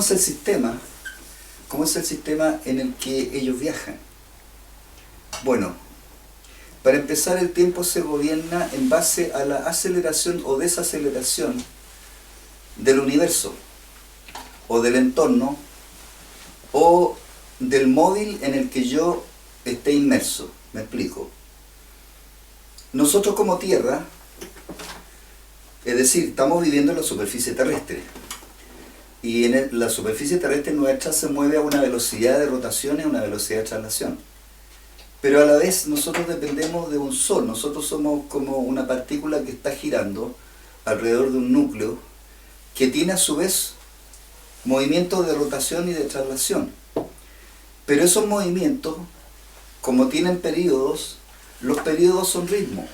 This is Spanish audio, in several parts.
es el sistema? ¿Cómo es el sistema en el que ellos viajan? Bueno, para empezar, el tiempo se gobierna en base a la aceleración o desaceleración del universo, o del entorno, o del móvil en el que yo esté inmerso. Me explico. Nosotros como Tierra, es decir, estamos viviendo en la superficie terrestre, y en la superficie terrestre nuestra se mueve a una velocidad de rotación y a una velocidad de traslación. Pero a la vez nosotros dependemos de un sol. Nosotros somos como una partícula que está girando alrededor de un núcleo que tiene a su vez movimientos de rotación y de traslación. Pero esos movimientos, como tienen periodos, los periodos son ritmos.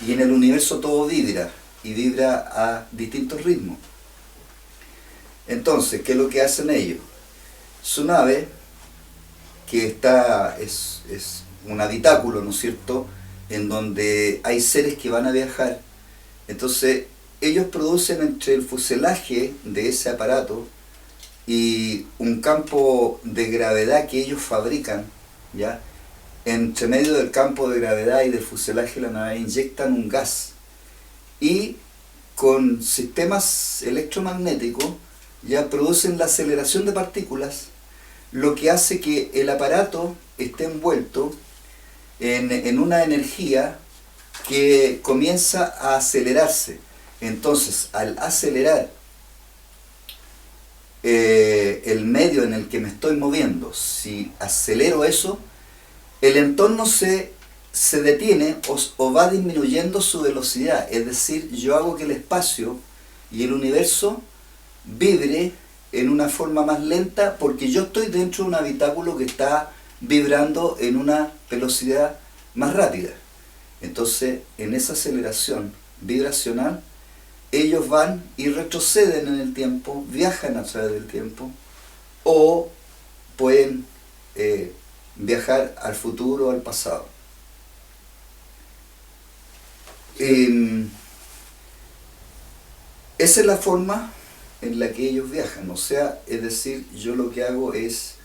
Y en el universo todo vibra, y vibra a distintos ritmos. Entonces, ¿qué es lo que hacen ellos? Su nave, que es un habitáculo, ¿no es cierto?, en donde hay seres que van a viajar. Entonces, ellos producen entre el fuselaje de ese aparato y un campo de gravedad que ellos fabrican, ¿ya? Entre medio del campo de gravedad y del fuselaje de la nave inyectan un gas, y con sistemas electromagnéticos ya producen la aceleración de partículas, lo que hace que el aparato esté envuelto en una energía que comienza a acelerarse. Entonces, al acelerar el medio en el que me estoy moviendo, si acelero eso, el entorno se detiene o va disminuyendo su velocidad. Es decir, yo hago que el espacio y el universo vibre en una forma más lenta, porque yo estoy dentro de un habitáculo que está vibrando en una velocidad más rápida. Entonces, en esa aceleración vibracional, ellos van y retroceden en el tiempo, viajan a través del tiempo, o pueden viajar al futuro o al pasado. Esa es la forma en la que ellos viajan. O sea, es decir, yo lo que hago es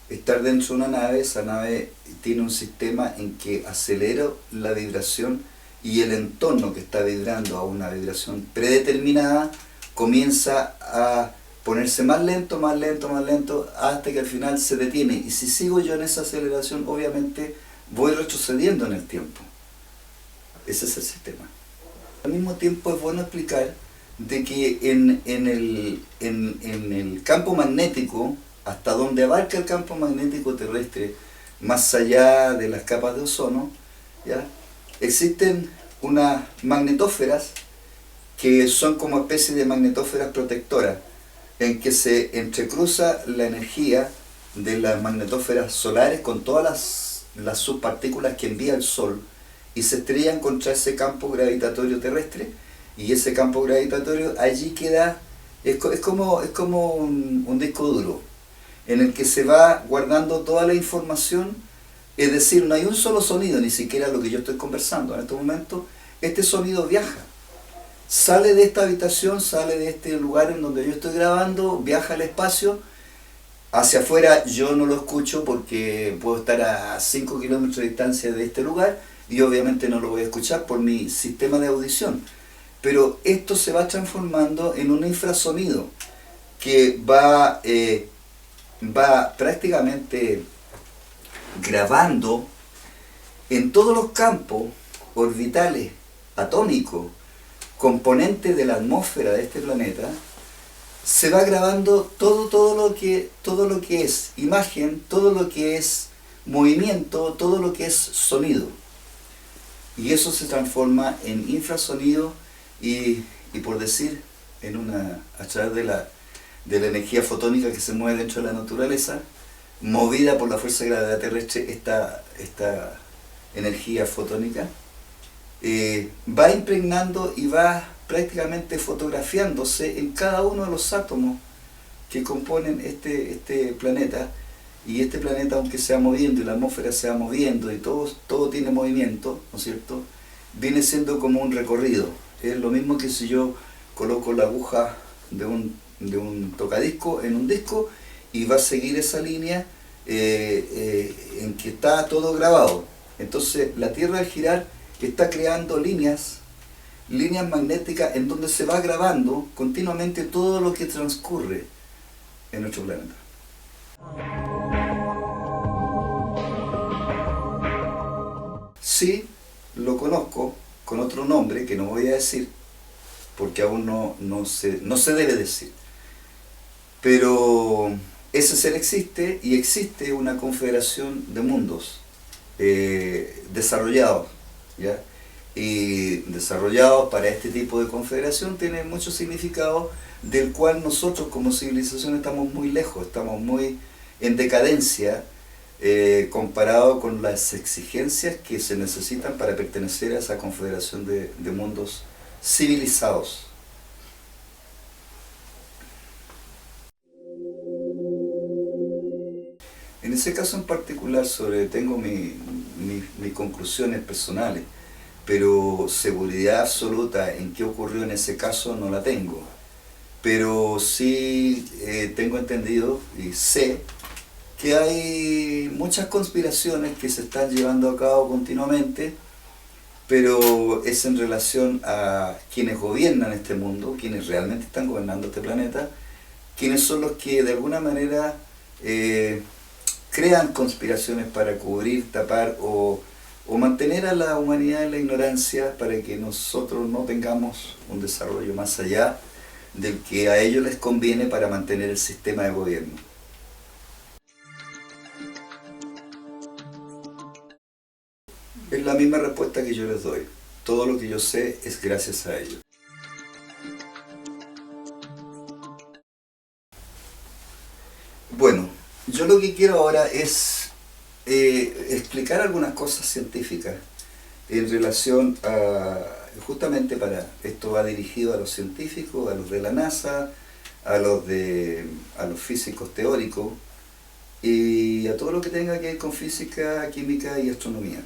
estar dentro de una nave. Esa nave tiene un sistema en que acelero la vibración, y el entorno que está vibrando a una vibración predeterminada comienza a ponerse más lento, más lento, más lento, hasta que al final se detiene. Y si sigo yo en esa aceleración, obviamente voy retrocediendo en el tiempo. Ese es el sistema. Al mismo tiempo es bueno explicar de que en el campo magnético, hasta donde abarca el campo magnético terrestre, más allá de las capas de ozono, ¿ya?, existen unas magnetósferas que son como especies de magnetósferas protectoras, en que se entrecruza la energía de las magnetósferas solares con todas las subpartículas que envía el Sol, y se estrellan contra ese campo gravitatorio terrestre, y ese campo gravitatorio allí queda, es como un disco duro, en el que se va guardando toda la información. Es decir, no hay un solo sonido, ni siquiera lo que yo estoy conversando en este momento. Este sonido viaja, sale de esta habitación, sale de este lugar en donde yo estoy grabando, viaja al espacio. Hacia afuera yo no lo escucho porque puedo estar a 5 kilómetros de distancia de este lugar, y obviamente no lo voy a escuchar por mi sistema de audición. Pero esto se va transformando en un infrasonido que va prácticamente grabando en todos los campos orbitales atómicos, componentes de la atmósfera de este planeta. Se va grabando todo lo que es imagen, todo lo que es movimiento, todo lo que es sonido. Y eso se transforma en infrasonido y por decir, a través de la energía fotónica que se mueve dentro de la naturaleza, movida por la fuerza de gravedad terrestre. Esta energía fotónica va impregnando y va prácticamente fotografiándose en cada uno de los átomos que componen este planeta. Y este planeta, aunque se va moviendo y la atmósfera se va moviendo y todo tiene movimiento, ¿no es cierto?, viene siendo como un recorrido. Es lo mismo que si yo coloco la aguja de un tocadisco en un disco y va a seguir esa línea en que está todo grabado. Entonces la Tierra al girar está creando líneas magnéticas en donde se va grabando continuamente todo lo que transcurre en nuestro planeta. Sí, lo conozco con otro nombre que no voy a decir porque aún no se debe decir. Pero ese ser existe y existe una confederación de mundos desarrollados, ¿ya? Y desarrollados para este tipo de confederación tiene mucho significado del cual nosotros como civilización estamos muy lejos, estamos muy en decadencia comparado con las exigencias que se necesitan para pertenecer a esa confederación de mundos civilizados. En ese caso en particular tengo mis conclusiones personales, pero seguridad absoluta en qué ocurrió en ese caso no la tengo. Pero sí tengo entendido y sé que hay muchas conspiraciones que se están llevando a cabo continuamente, pero es en relación a quienes gobiernan este mundo, quienes realmente están gobernando este planeta, quienes son los que de alguna manera crean conspiraciones para cubrir, tapar o mantener a la humanidad en la ignorancia para que nosotros no tengamos un desarrollo más allá del que a ellos les conviene para mantener el sistema de gobierno. Es la misma respuesta que yo les doy. Todo lo que yo sé es gracias a ellos. Bueno, yo lo que quiero ahora es explicar algunas cosas científicas en relación a, justamente para, esto va dirigido a los científicos, a los de la NASA, a los físicos teóricos y a todo lo que tenga que ver con física, química y astronomía.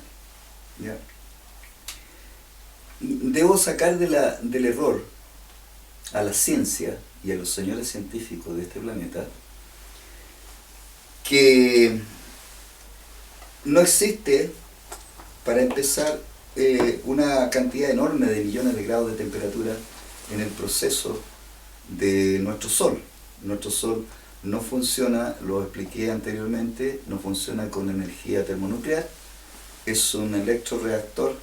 ¿Ya? Debo sacar del error a la ciencia y a los señores científicos de este planeta que no existe, para empezar, una cantidad enorme de millones de grados de temperatura en el proceso de nuestro Sol. Nuestro Sol no funciona, lo expliqué anteriormente, no funciona con energía termonuclear, es un electroreactor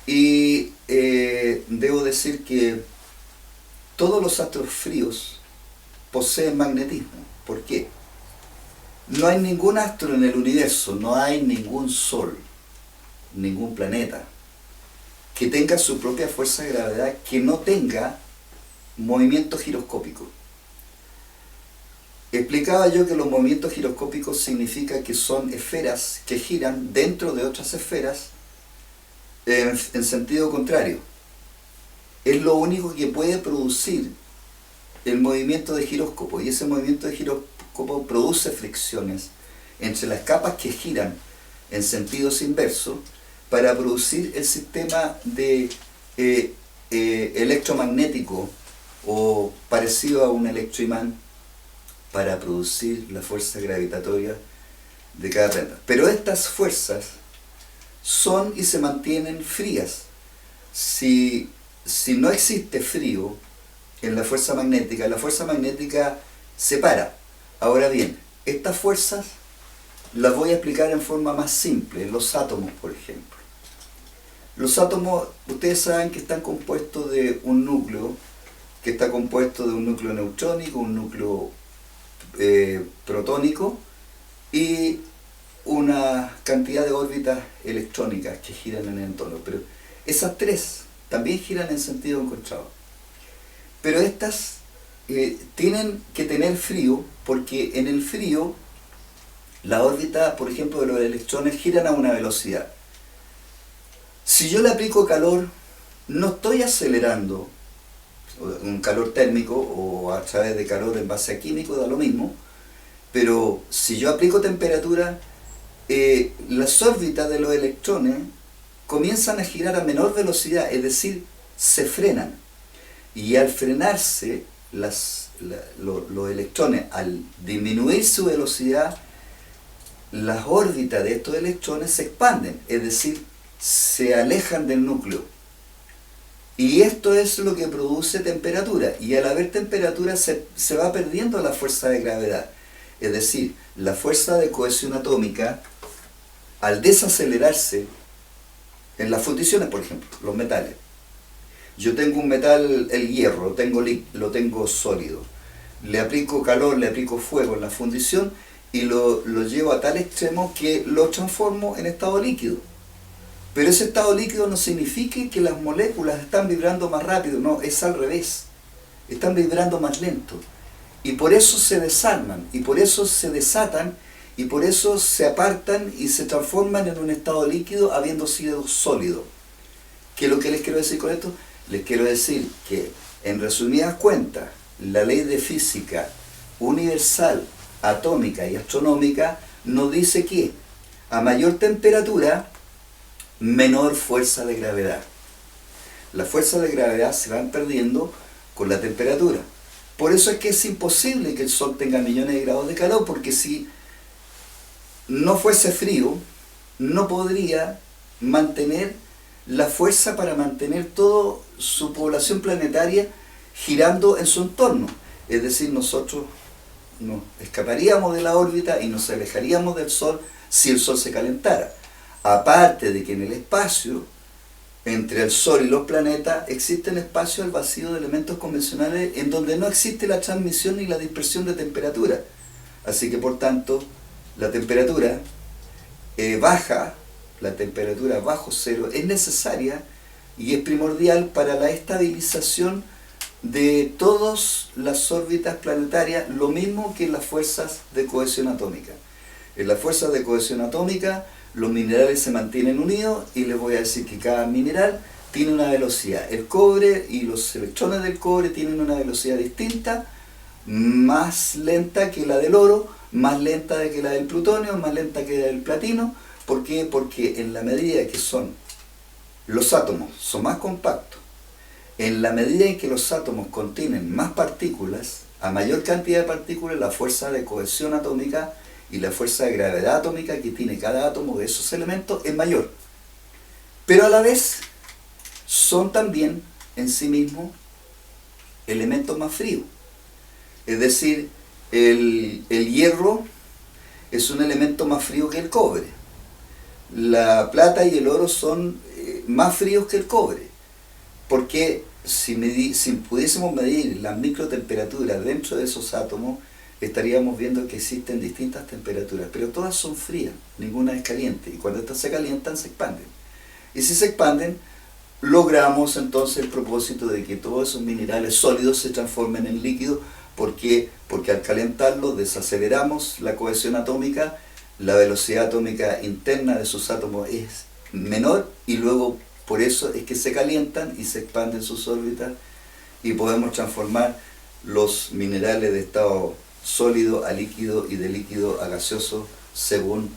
y debo decir que todos los astros fríos poseen magnetismo. ¿Por qué? No hay ningún astro en el universo, no hay ningún sol, ningún planeta que tenga su propia fuerza de gravedad, que no tenga movimiento giroscópico. Explicaba yo que los movimientos giroscópicos significa que son esferas que giran dentro de otras esferas en sentido contrario. Es lo único que puede producir el movimiento de giróscopo, y ese movimiento de giróscopo produce fricciones entre las capas que giran en sentidos inversos para producir el sistema de electromagnético o parecido a un electroimán para producir la fuerza gravitatoria de cada planeta. Pero estas fuerzas son y se mantienen frías. Si no existe frío en la fuerza magnética se para. Ahora bien, estas fuerzas las voy a explicar en forma más simple, los átomos, por ejemplo. Los átomos, ustedes saben que están compuestos de un núcleo, que está compuesto de un núcleo neutrónico, un núcleo protónico y una cantidad de órbitas electrónicas que giran en el entorno. Pero esas tres también giran en sentido encontrado. Pero estas tienen que tener frío, porque en el frío la órbita, por ejemplo, de los electrones giran a una velocidad. Si yo le aplico calor, no estoy acelerando un calor térmico o a través de calor en base a químico, da lo mismo, pero si yo aplico temperatura, las órbitas de los electrones comienzan a girar a menor velocidad, es decir, se frenan. Y al frenarse los electrones, al disminuir su velocidad, las órbitas de estos electrones se expanden, es decir, se alejan del núcleo. Y esto es lo que produce temperatura, y al haber temperatura se va perdiendo la fuerza de gravedad. Es decir, la fuerza de cohesión atómica, al desacelerarse, en las fundiciones, por ejemplo, los metales. Yo tengo un metal, el hierro, lo tengo sólido. Le aplico calor, le aplico fuego en la fundición y lo llevo a tal extremo que lo transformo en estado líquido. Pero ese estado líquido no significa que las moléculas están vibrando más rápido, no, es al revés. Están vibrando más lento. Y por eso se desarman, y por eso se desatan, y por eso se apartan y se transforman en un estado líquido habiendo sido sólido. ¿Qué es lo que les quiero decir con esto? Les quiero decir que, en resumidas cuentas, la ley de física universal, atómica y astronómica nos dice que a mayor temperatura, menor fuerza de gravedad. Las fuerzas de gravedad se van perdiendo con la temperatura. Por eso es que es imposible que el Sol tenga millones de grados de calor, porque si no fuese frío, no podría mantener la fuerza para mantener toda su población planetaria girando en su entorno. Es decir, nosotros nos escaparíamos de la órbita y nos alejaríamos del Sol si el Sol se calentara. Aparte de que en el espacio, entre el Sol y los planetas, existen espacios al vacío de elementos convencionales en donde no existe la transmisión ni la dispersión de temperatura. Así que, por tanto, la temperatura baja, la temperatura bajo cero, es necesaria y es primordial para la estabilización de todas las órbitas planetarias, lo mismo que en las fuerzas de cohesión atómica. En las fuerzas de cohesión atómica, los minerales se mantienen unidos y les voy a decir que cada mineral tiene una velocidad. El cobre y los electrones del cobre tienen una velocidad distinta, más lenta que la del oro, más lenta que la del plutonio, más lenta que la del platino. ¿Por qué? Porque en la medida que los átomos son más compactos, en la medida en que los átomos contienen más partículas, a mayor cantidad de partículas, la fuerza de cohesión atómica y la fuerza de gravedad atómica que tiene cada átomo de esos elementos es mayor. Pero a la vez son también en sí mismos elementos más fríos. Es decir, el hierro es un elemento más frío que el cobre. La plata y el oro son más fríos que el cobre. Porque si pudiésemos medir las microtemperaturas dentro de esos átomos, estaríamos viendo que existen distintas temperaturas, pero todas son frías, ninguna es caliente, y cuando estas se calientan se expanden. Y si se expanden, logramos entonces el propósito de que todos esos minerales sólidos se transformen en líquidos. ¿Por qué? Porque al calentarlos desaceleramos la cohesión atómica, la velocidad atómica interna de sus átomos es menor, y luego por eso es que se calientan y se expanden sus órbitas, y podemos transformar los minerales de estado sólido a líquido y de líquido a gaseoso según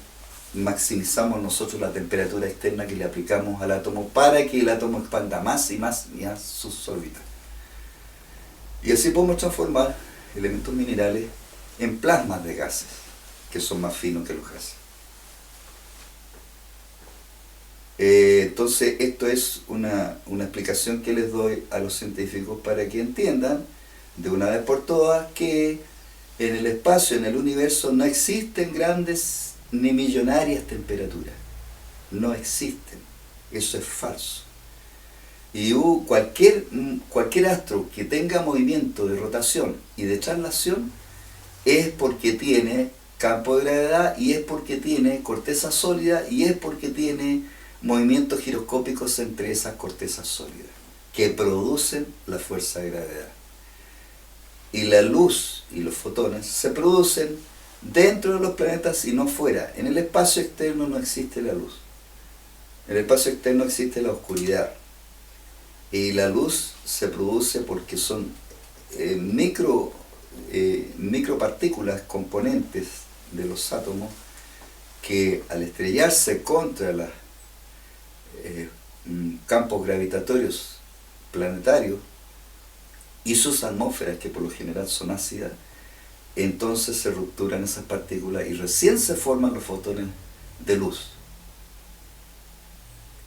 maximizamos nosotros la temperatura externa que le aplicamos al átomo para que el átomo expanda más y más y más sus órbitas. Y así podemos transformar elementos minerales en plasmas de gases, que son más finos que los gases. Entonces, esto es una explicación que les doy a los científicos para que entiendan de una vez por todas que en el espacio, en el universo, no existen grandes ni millonarias temperaturas. No existen. Eso es falso. Y cualquier astro que tenga movimiento de rotación y de traslación es porque tiene campo de gravedad, y es porque tiene corteza sólida, y es porque tiene movimientos giroscópicos entre esas cortezas sólidas que producen la fuerza de gravedad. Y la luz y los fotones se producen dentro de los planetas y no fuera. En el espacio externo no existe la luz. En el espacio externo existe la oscuridad. Y la luz se produce porque son micropartículas componentes de los átomos que, al estrellarse contra los campos gravitatorios planetarios y sus atmósferas, que por lo general son ácidas, entonces se rupturan esas partículas y recién se forman los fotones de luz.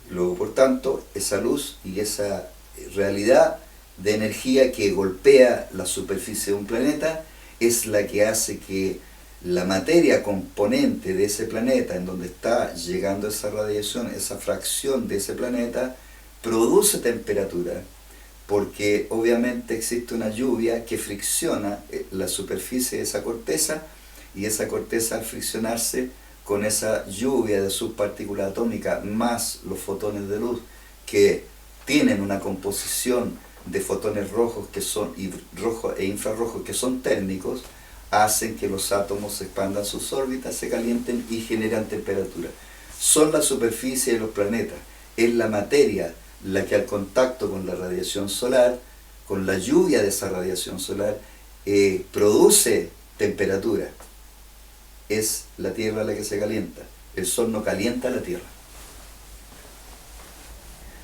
Luego, por tanto, esa luz y esa realidad de energía que golpea la superficie de un planeta es la que hace que la materia componente de ese planeta, en donde está llegando esa radiación, esa fracción de ese planeta, produce temperatura, porque obviamente existe una lluvia que fricciona la superficie de esa corteza, y esa corteza, al friccionarse con esa lluvia de subpartículas atómicas más los fotones de luz, que tienen una composición de fotones rojos rojos e infrarrojos que son térmicos, hacen que los átomos expandan sus órbitas, se calienten y generan temperatura. Son la superficie de los planetas, es la materia la que, al contacto con la radiación solar, con la lluvia de esa radiación solar, produce temperatura. Es la Tierra la que se calienta. El Sol no calienta la Tierra.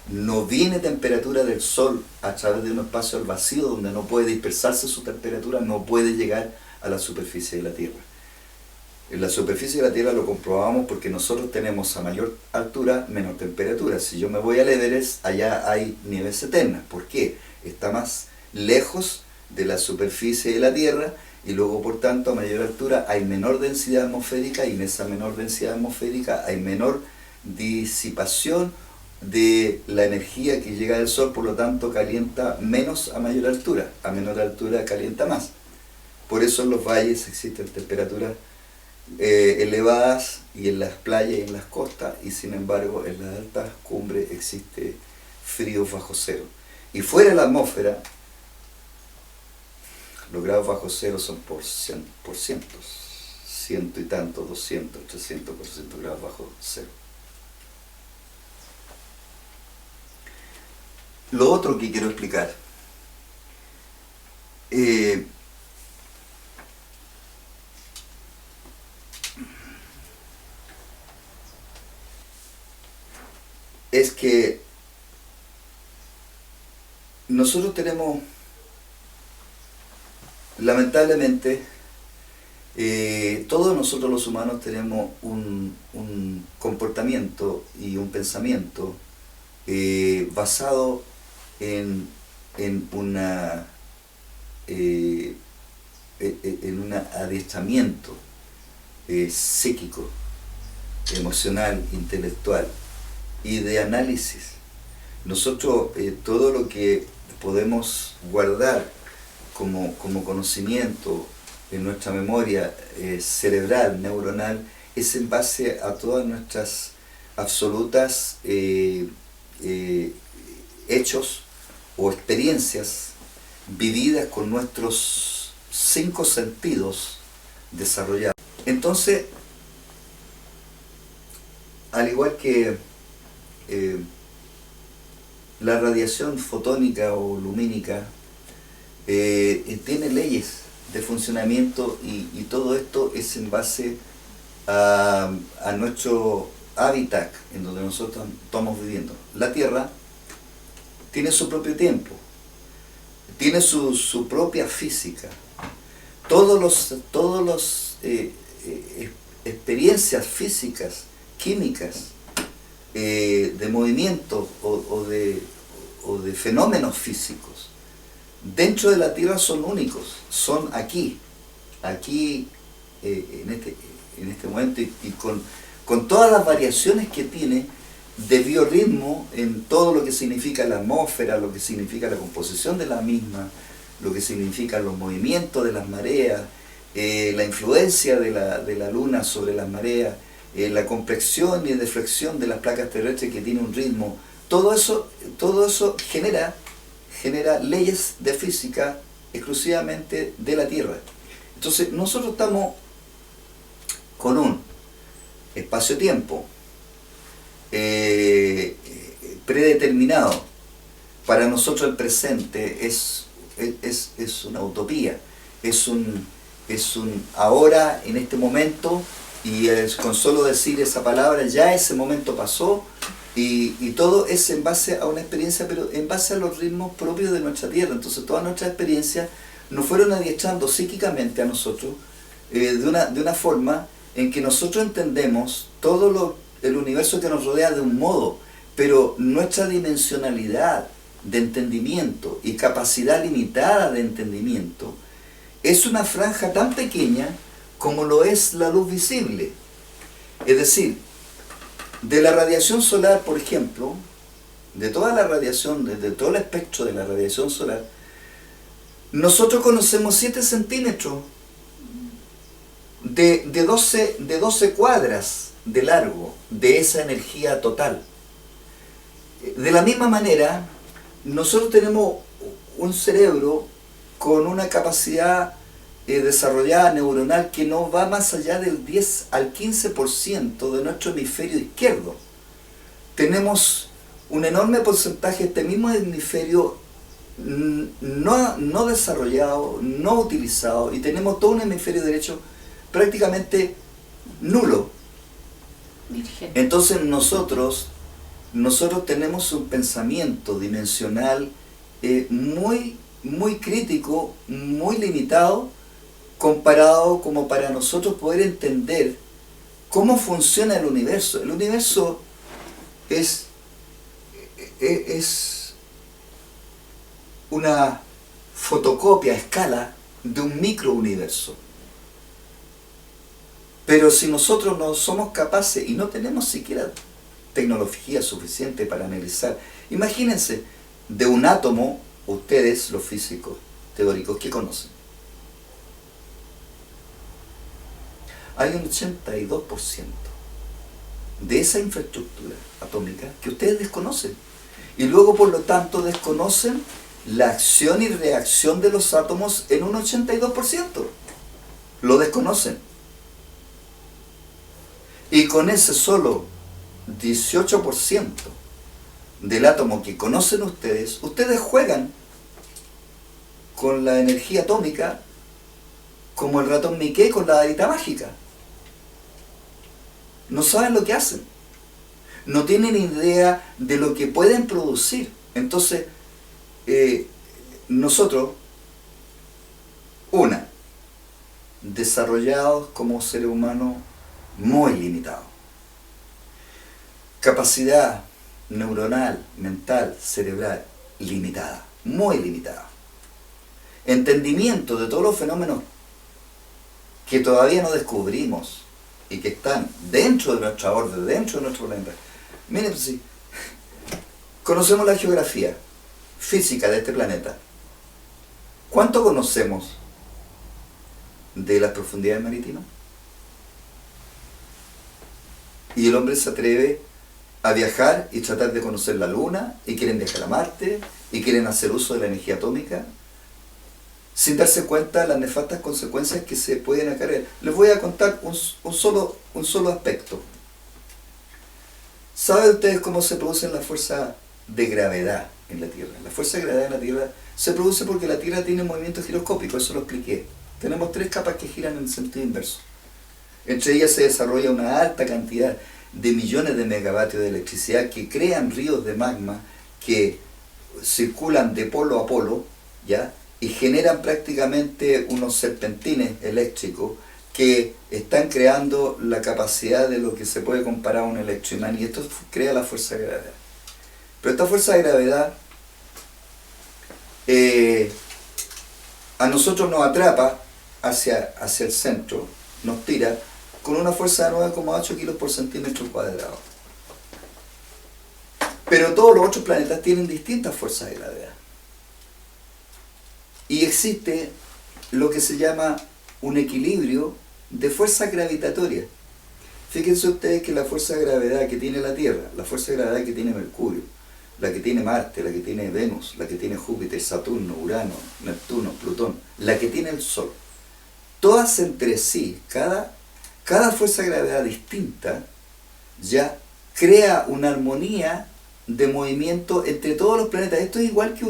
No viene temperatura del Sol a través de un espacio al vacío donde no puede dispersarse su temperatura, no puede llegar a la superficie de la Tierra. En la superficie de la Tierra lo comprobamos porque nosotros tenemos a mayor altura menor temperatura. Si yo me voy al Everest, allá hay nieves eternas. ¿Por qué? Está más lejos de la superficie de la Tierra, y luego, por tanto, a mayor altura hay menor densidad atmosférica, y en esa menor densidad atmosférica hay menor disipación de la energía que llega del Sol, por lo tanto calienta menos a mayor altura. A menor altura calienta más. Por eso en los valles existen temperaturas elevadas, y en las playas y en las costas, y sin embargo en las altas cumbres existe frío bajo cero. Y fuera de la atmósfera, los grados bajo cero son por cientos, ciento y tanto, 200, 300% grados bajo cero. Lo otro que quiero explicar, es que nosotros tenemos, lamentablemente, todos nosotros los humanos tenemos un comportamiento y un pensamiento basado en un adiestramiento psíquico, emocional, intelectual y de análisis. Nosotros todo lo que podemos guardar como conocimiento en nuestra memoria cerebral, neuronal, es en base a todas nuestras absolutas hechos o experiencias vividas con nuestros 5 sentidos desarrollados. Entonces, al igual que la radiación fotónica o lumínica tiene leyes de funcionamiento, y todo esto es en base a nuestro hábitat en donde nosotros estamos viviendo. La Tierra tiene su propio tiempo, tiene su propia física. Todos los experiencias físicas, químicas, de movimientos o de fenómenos físicos dentro de la Tierra son únicos, son aquí en este momento, y con todas las variaciones que tiene de biorritmo en todo lo que significa la atmósfera, lo que significa la composición de la misma, lo que significan los movimientos de las mareas, la influencia de la luna sobre las mareas, la complexión y deflexión de las placas terrestres, que tiene un ritmo. Todo eso genera leyes de física exclusivamente de la Tierra. Entonces nosotros estamos con un espacio-tiempo predeterminado. Para nosotros el presente es una utopía, es un ahora, en este momento, y con solo decir esa palabra ya ese momento pasó, Y todo es en base a una experiencia, pero en base a los ritmos propios de nuestra Tierra. Entonces todas nuestras experiencias nos fueron adiestrando psíquicamente a nosotros de una forma en que nosotros entendemos el universo que nos rodea de un modo, pero nuestra dimensionalidad de entendimiento y capacidad limitada de entendimiento es una franja tan pequeña como lo es la luz visible. Es decir, de la radiación solar, por ejemplo, de toda la radiación, de todo el espectro de la radiación solar, nosotros conocemos 7 centímetros de 12 cuadras de largo de esa energía total. De la misma manera, nosotros tenemos un cerebro con una capacidad desarrollada neuronal que no va más allá del 10 al 15% de nuestro hemisferio izquierdo. Tenemos un enorme porcentaje de este mismo hemisferio no desarrollado, no utilizado, y tenemos todo un hemisferio derecho prácticamente nulo. Virgen. Entonces nosotros tenemos un pensamiento dimensional muy crítico, muy limitado, comparado como para nosotros poder entender cómo funciona el universo. El universo es una fotocopia a escala de un microuniverso. Pero si nosotros no somos capaces y no tenemos siquiera tecnología suficiente para analizar, imagínense, de un átomo, ustedes, los físicos teóricos, ¿qué conocen? Hay un 82% de esa infraestructura atómica que ustedes desconocen. Y luego, por lo tanto, desconocen la acción y reacción de los átomos en un 82%. Lo desconocen. Y con ese solo 18% del átomo que conocen ustedes juegan con la energía atómica como el ratón Mickey con la varita mágica. No saben lo que hacen. No tienen idea de lo que pueden producir. Entonces, nosotros, desarrollados como seres humanos muy limitados. Capacidad neuronal, mental, cerebral, limitada, muy limitada. Entendimiento de todos los fenómenos que todavía no descubrimos y que están dentro de nuestra orden, dentro de nuestro planeta. Miren, sí, conocemos la geografía física de este planeta. ¿Cuánto conocemos de las profundidades marítimas? Y el hombre se atreve a viajar y tratar de conocer la Luna, y quieren viajar a Marte, y quieren hacer uso de la energía atómica, sin darse cuenta de las nefastas consecuencias que se pueden acarrear. Les voy a contar un solo aspecto. ¿Saben ustedes cómo se produce la fuerza de gravedad en la Tierra? La fuerza de gravedad en la Tierra se produce porque la Tierra tiene movimiento giroscópico, eso lo expliqué. Tenemos 3 capas que giran en el sentido inverso. Entre ellas se desarrolla una alta cantidad de millones de megavatios de electricidad que crean ríos de magma que circulan de polo a polo, ¿ya? Y generan prácticamente unos serpentines eléctricos que están creando la capacidad de lo que se puede comparar a un electroimán, y esto crea la fuerza de gravedad. Pero esta fuerza de gravedad a nosotros nos atrapa hacia el centro, nos tira con una fuerza de 9,8 kilos por centímetro cuadrado. Pero todos los otros planetas tienen distintas fuerzas de gravedad. Y existe lo que se llama un equilibrio de fuerza gravitatoria. Fíjense ustedes que la fuerza de gravedad que tiene la Tierra, la fuerza de gravedad que tiene Mercurio, la que tiene Marte, la que tiene Venus, la que tiene Júpiter, Saturno, Urano, Neptuno, Plutón, la que tiene el Sol, todas entre sí, cada fuerza de gravedad distinta, ya crea una armonía de movimiento entre todos los planetas. Esto es igual que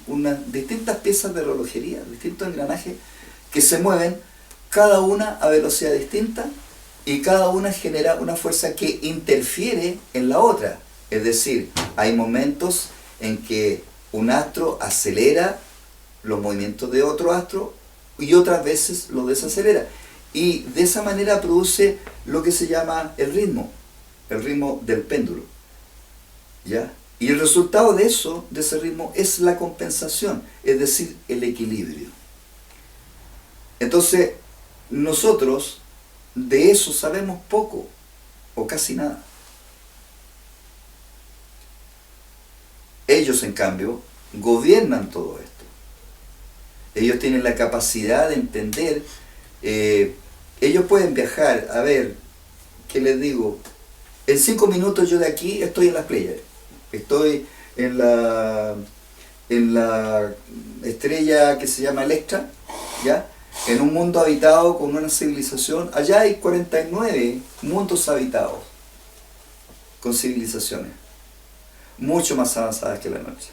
unas distintas piezas de relojería, distintos engranajes que se mueven, cada una a velocidad distinta, y cada una genera una fuerza que interfiere en la otra. Es decir, hay momentos en que un astro acelera los movimientos de otro astro y otras veces lo desacelera. Y de esa manera produce lo que se llama el ritmo del péndulo. ¿Ya? Y el resultado de eso, de ese ritmo, es la compensación, es decir, el equilibrio. Entonces, nosotros de eso sabemos poco o casi nada. Ellos, en cambio, gobiernan todo esto. Ellos tienen la capacidad de entender, ellos pueden viajar, a ver, ¿qué les digo? En 5 minutos yo de aquí estoy en las Pléyades, estoy en la estrella que se llama Electra, ¿ya? En un mundo habitado con una civilización. Allá hay 49 mundos habitados con civilizaciones mucho más avanzadas que la nuestra,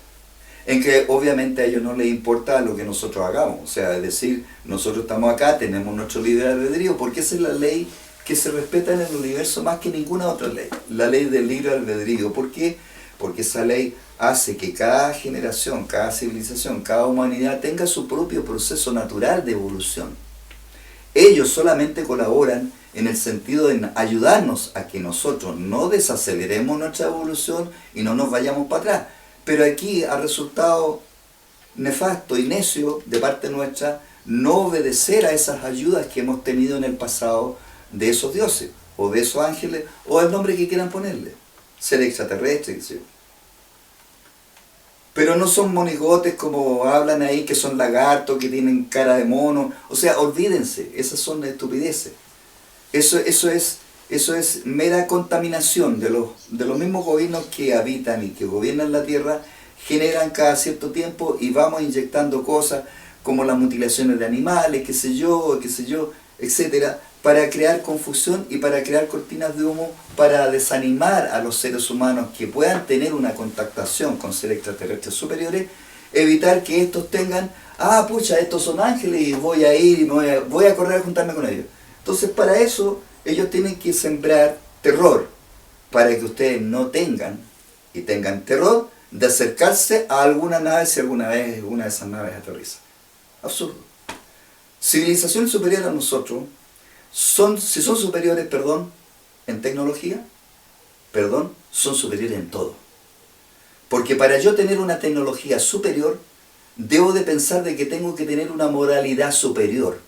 en que obviamente a ellos no les importa lo que nosotros hagamos. O sea, es decir, nosotros estamos acá, tenemos nuestro libre albedrío, porque esa es la ley que se respeta en el universo más que ninguna otra ley, la ley del libre albedrío. ¿Por qué? Porque esa ley hace que cada generación, cada civilización, cada humanidad tenga su propio proceso natural de evolución. Ellos solamente colaboran en el sentido de ayudarnos a que nosotros no desaceleremos nuestra evolución y no nos vayamos para atrás. Pero aquí ha resultado nefasto y necio de parte nuestra no obedecer a esas ayudas que hemos tenido en el pasado de esos dioses, o de esos ángeles, o el nombre que quieran ponerle, ser extraterrestre, qué sé yo. Pero no son monigotes como hablan ahí, que son lagartos, que tienen cara de mono. O sea, olvídense, esas son estupideces. Eso es mera contaminación de los mismos gobiernos que habitan y que gobiernan la Tierra, generan cada cierto tiempo y vamos inyectando cosas como las mutilaciones de animales, qué sé yo, etcétera, para crear confusión y para crear cortinas de humo, para desanimar a los seres humanos que puedan tener una contactación con seres extraterrestres superiores, evitar que estos tengan, pucha, estos son ángeles y voy a ir y voy a correr a juntarme con ellos. Entonces, para eso ellos tienen que sembrar terror, para que ustedes no tengan terror de acercarse a alguna nave si alguna vez una de esas naves aterriza. Absurdo. Civilización superior a nosotros, si son superiores, en tecnología, son superiores en todo. Porque para yo tener una tecnología superior, debo de pensar de que tengo que tener una moralidad superior,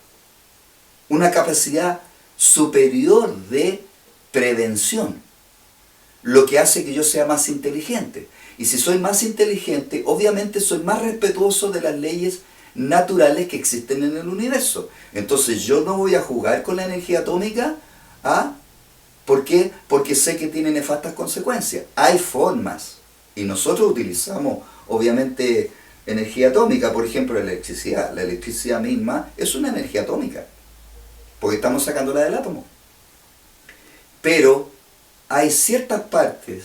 una capacidad superior de prevención, lo que hace que yo sea más inteligente. Y si soy más inteligente, obviamente soy más respetuoso de las leyes naturales que existen en el universo. Entonces yo no voy a jugar con la energía atómica. ¿Por qué? Porque sé que tiene nefastas consecuencias. Hay formas, y nosotros utilizamos obviamente energía atómica, por ejemplo la electricidad. La electricidad misma es una energía atómica, porque estamos sacándola del átomo. Pero hay ciertas partes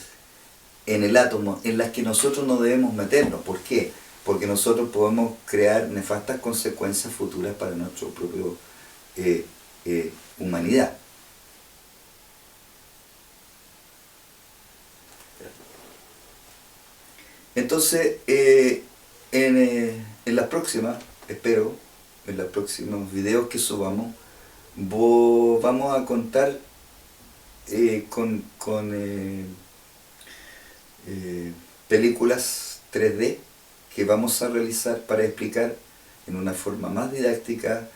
en el átomo en las que nosotros no debemos meternos. ¿Por qué? Porque nosotros podemos crear nefastas consecuencias futuras para nuestra propia humanidad. Entonces, en las próximas, espero, en los próximos videos que subamos, vamos a contar con películas 3D que vamos a realizar para explicar en una forma más didáctica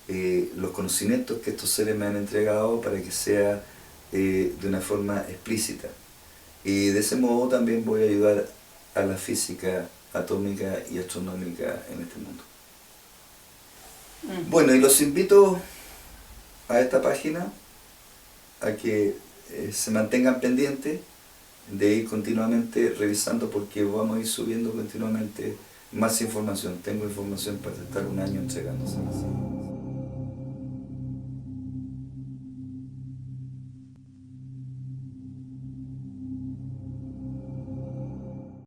los conocimientos que estos seres me han entregado, para que sea de una forma explícita. Y de ese modo también voy a ayudar a la física atómica y astronómica en este mundo. Bueno, y los invito a esta página a que se mantengan pendientes de ir continuamente revisando, porque vamos a ir subiendo continuamente más información. Tengo información para estar un año entregándose.